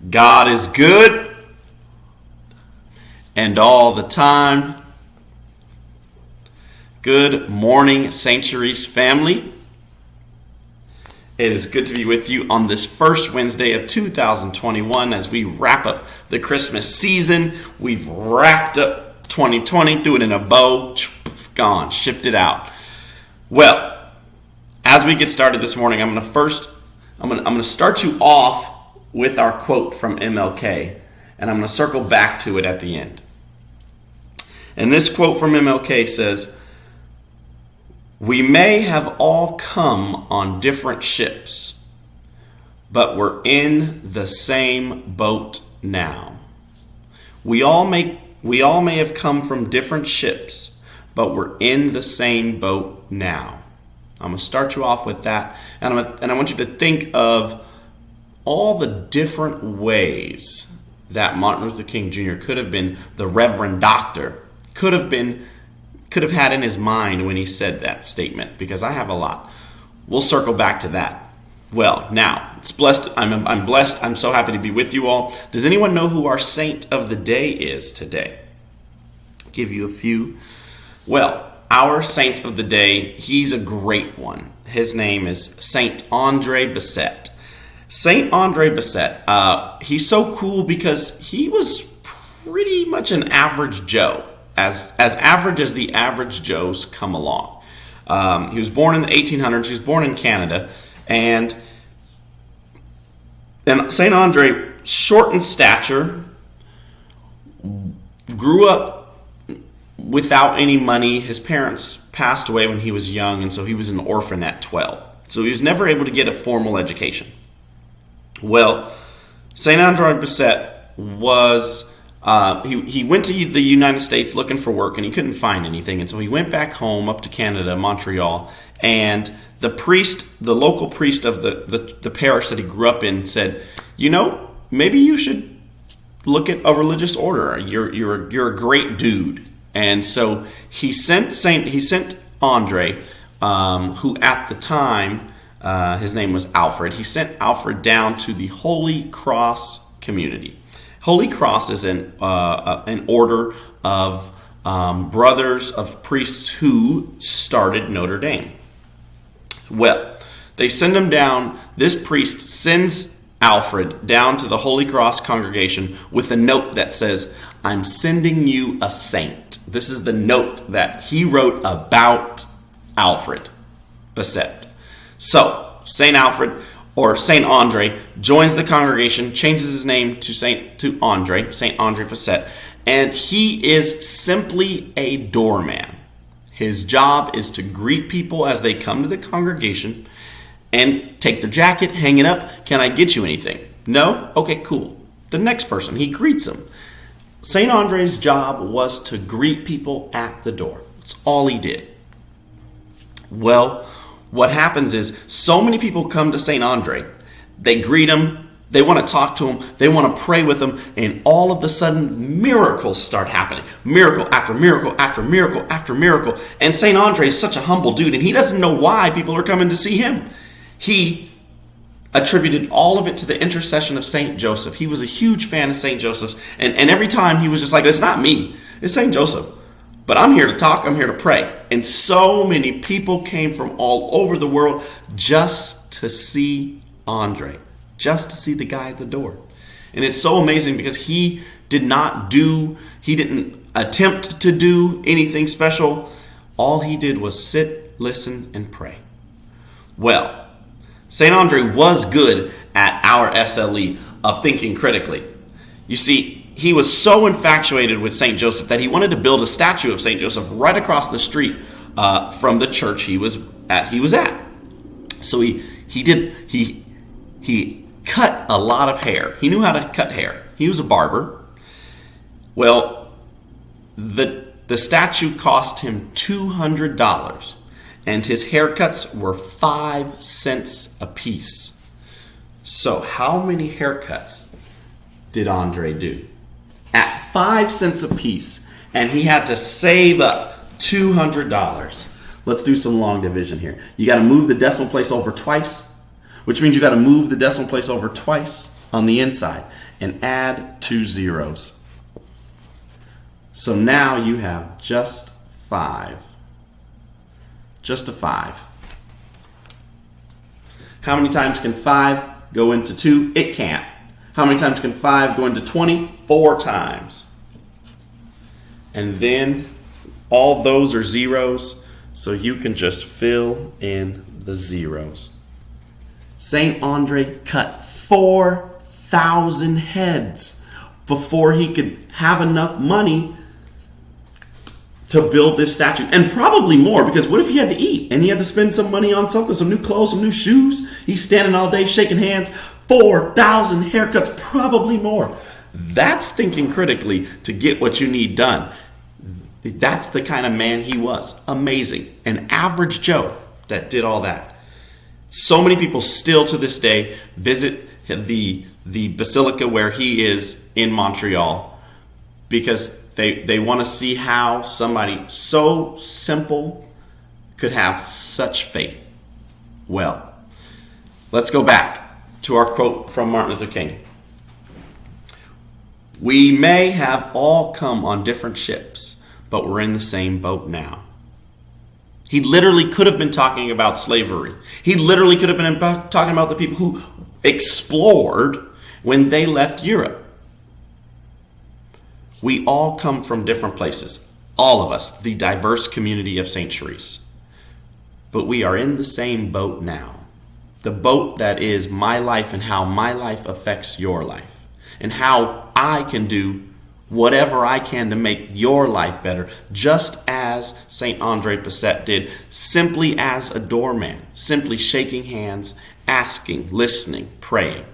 God is good, and all the time. Good morning, Sanctuaries family. It is good to be with you on this first Wednesday of 2021 as we wrap up the Christmas season. We've wrapped up 2020, threw it in a bow, gone, shipped it out. Well, as we get started this morning, I'm going to start you off with our quote from MLK, and I'm going to circle back to it at the end. And this quote from MLK says, "We may have all come on different ships, but we're in the same boat now." We all may have come from different ships, but we're in the same boat now. I'm going to start you off with that, and I want you to think of all the different ways that Martin Luther King Jr. could have been the Reverend Doctor, could have had in his mind when he said that statement, because I have a lot. We'll circle back to that. Well, now, it's blessed. I'm blessed. I'm so happy to be with you all. Does anyone know who our saint of the day is today? I'll give you a few. Well, our saint of the day, he's a great one. His name is Saint Andre Bessette. Saint Andre Bessette, he's so cool because he was pretty much an average Joe, as average as the average Joes come along. He was born in the 1800s. He was born in Canada, and Saint Andre, short in stature, grew up without any money. His parents passed away when he was young, and so he was an orphan at 12. So he was never able to get a formal education. Well, Saint Andre Bessette was he went to the United States looking for work, and he couldn't find anything, and so he went back home up to Canada, Montreal, and the local priest of the parish that he grew up in said, maybe you should look at a religious order. You're a great dude. And so he sent Andre, who at the time his name was Alfred. He sent Alfred down to the Holy Cross community. Holy Cross is an order of brothers of priests who started Notre Dame. Well, they send him down. This priest sends Alfred down to the Holy Cross congregation with a note that says, "I'm sending you a saint." This is the note that he wrote about Alfred Bessette. So, Saint Alfred, or Saint Andre, joins the congregation, changes his name to Saint Andre Bessette, and he is simply a doorman. His job is to greet people as they come to the congregation and take their jacket, hang it up. "Can I get you anything?" "No? Okay, cool." The next person, he greets them. St. Andre's job was to greet people at the door. That's all he did. Well, what happens is so many people come to St. Andre. They greet him. They want to talk to him. They want to pray with him. And all of a sudden, miracles start happening. Miracle after miracle after miracle after miracle. And St. Andre is such a humble dude, and he doesn't know why people are coming to see him. He attributed all of it to the intercession of St. Joseph. He was a huge fan of St. Joseph's. And every time he was just like, "It's not me. It's St. Joseph. But I'm here to talk. I'm here to pray." And so many people came from all over the world just to see Andre, just to see the guy at the door. And it's so amazing because he didn't attempt to do anything special. All he did was sit, listen, and pray. Well, St. Andre was good at our SLE of thinking critically. You see, he was so infatuated with St. Joseph that he wanted to build a statue of St. Joseph right across the street from the church he was at. So he cut a lot of hair. He knew how to cut hair. He was a barber. Well, the statue cost him $200. And his haircuts were 5 cents a piece. So how many haircuts did Andre do? At 5 cents a piece, and he had to save up $200. Let's do some long division here. You got to move the decimal place over twice, which means you got to move the decimal place over twice. on the inside and add 2 zeros. So now you have just 5. Just a 5. How many times can 5 go into 2? It can't. How many times can 5 go into 20? 4 times. And then all those are zeros, so you can just fill in the zeros. St. Andre cut 4,000 heads before he could have enough money to build this statue. And probably more, because what if he had to eat and he had to spend some money on something, some new clothes, some new shoes? He's standing all day shaking hands. 4,000 haircuts, probably more. That's thinking critically to get what you need done. That's the kind of man he was. Amazing. An average Joe that did all that. So many people still to this day visit the basilica where he is in Montreal because they want to see how somebody so simple could have such faith. Well, let's go back to our quote from Martin Luther King. We may have all come on different ships, but we're in the same boat now. He literally could have been talking about slavery. He literally could have been talking about the people who explored when they left Europe. We all come from different places. All of us, the diverse community of St. Therese. But we are in the same boat now. The boat that is my life and how my life affects your life. And how I can do whatever I can to make your life better, just as St. Andre Bessette did, simply as a doorman, simply shaking hands, asking, listening, praying.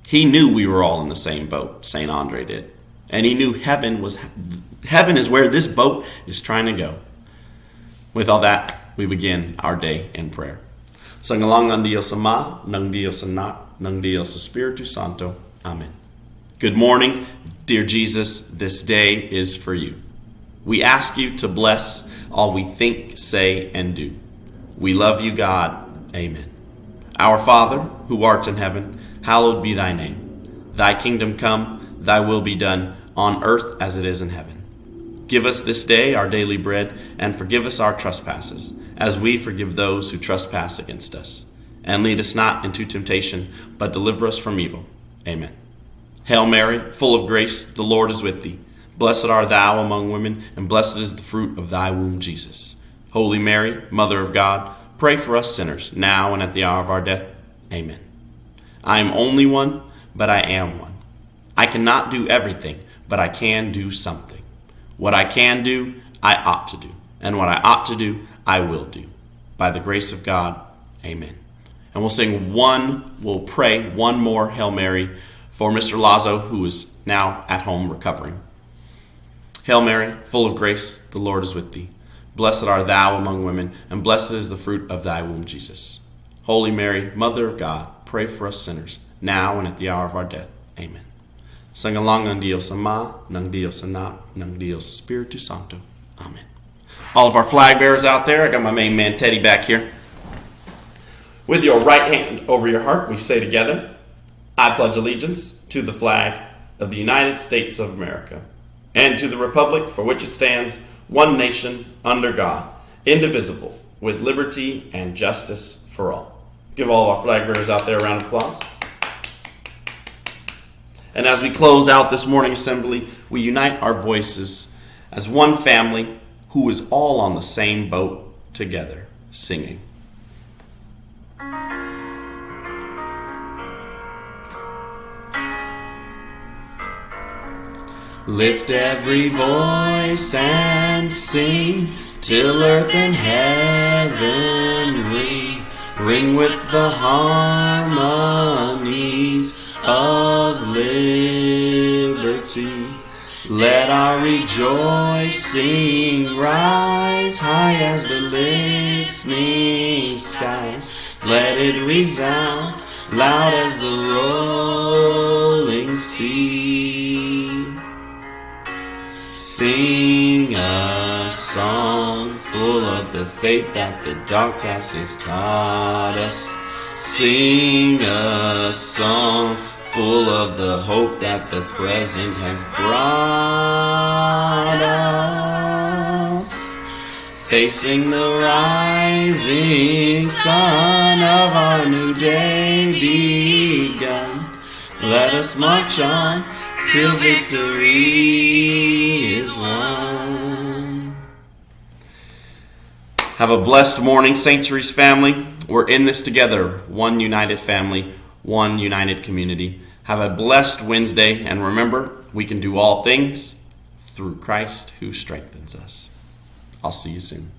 He knew we were all in the same boat, St. Andre did. And he knew heaven is where this boat is trying to go. With all that, we begin our day in prayer. Sangalang ng Diyos Ama, ng Diyos Anak, ng Diyos Espiritu Santo. Amen. Good morning, dear Jesus. This day is for you. We ask you to bless all we think, say, and do. We love you, God. Amen. Our Father, who art in heaven, hallowed be thy name. Thy kingdom come, thy will be done, on earth as it is in heaven. Give us this day our daily bread, and forgive us our trespasses, as we forgive those who trespass against us. And lead us not into temptation, but deliver us from evil. Amen. Hail Mary, full of grace, the Lord is with thee. Blessed art thou among women, and blessed is the fruit of thy womb, Jesus. Holy Mary, Mother of God, pray for us sinners, now and at the hour of our death. Amen. I am only one, but I am one. I cannot do everything, but I can do something. What I can do, I ought to do. And what I ought to do, I will do. By the grace of God, amen. And we'll pray one more Hail Mary for Mr. Lazo, who is now at home recovering. Hail Mary, full of grace, the Lord is with thee. Blessed art thou among women, and blessed is the fruit of thy womb, Jesus. Holy Mary, Mother of God, pray for us sinners, now and at the hour of our death. Amen. Sangalang ng Diyos Ama, ng Diyos Anak, ng Diyos Espiritu Santo. Amen. All of our flag bearers out there, I got my main man Teddy back here. With your right hand over your heart, we say together, I pledge allegiance to the flag of the United States of America and to the republic for which it stands, one nation, under God, indivisible, with liberty and justice for all. Give all of our flag bearers out there a round of applause. And as we close out this morning assembly, we unite our voices as one family who is all on the same boat together, singing. Lift every voice and sing till earth and heaven ring with the harmonies of liberty. Let our rejoicing rise high as the listening skies. Let it resound loud as the rolling sea. Sing a song full of the faith that the dark past has taught us. Sing a song full of the hope that the present has brought us, facing the rising sun of our new day begun. Let us march on till victory is won. Have a blessed morning, Sanctuaries family. We're in this together, one united family, one united community. Have a blessed Wednesday, and remember, we can do all things through Christ who strengthens us. I'll see you soon.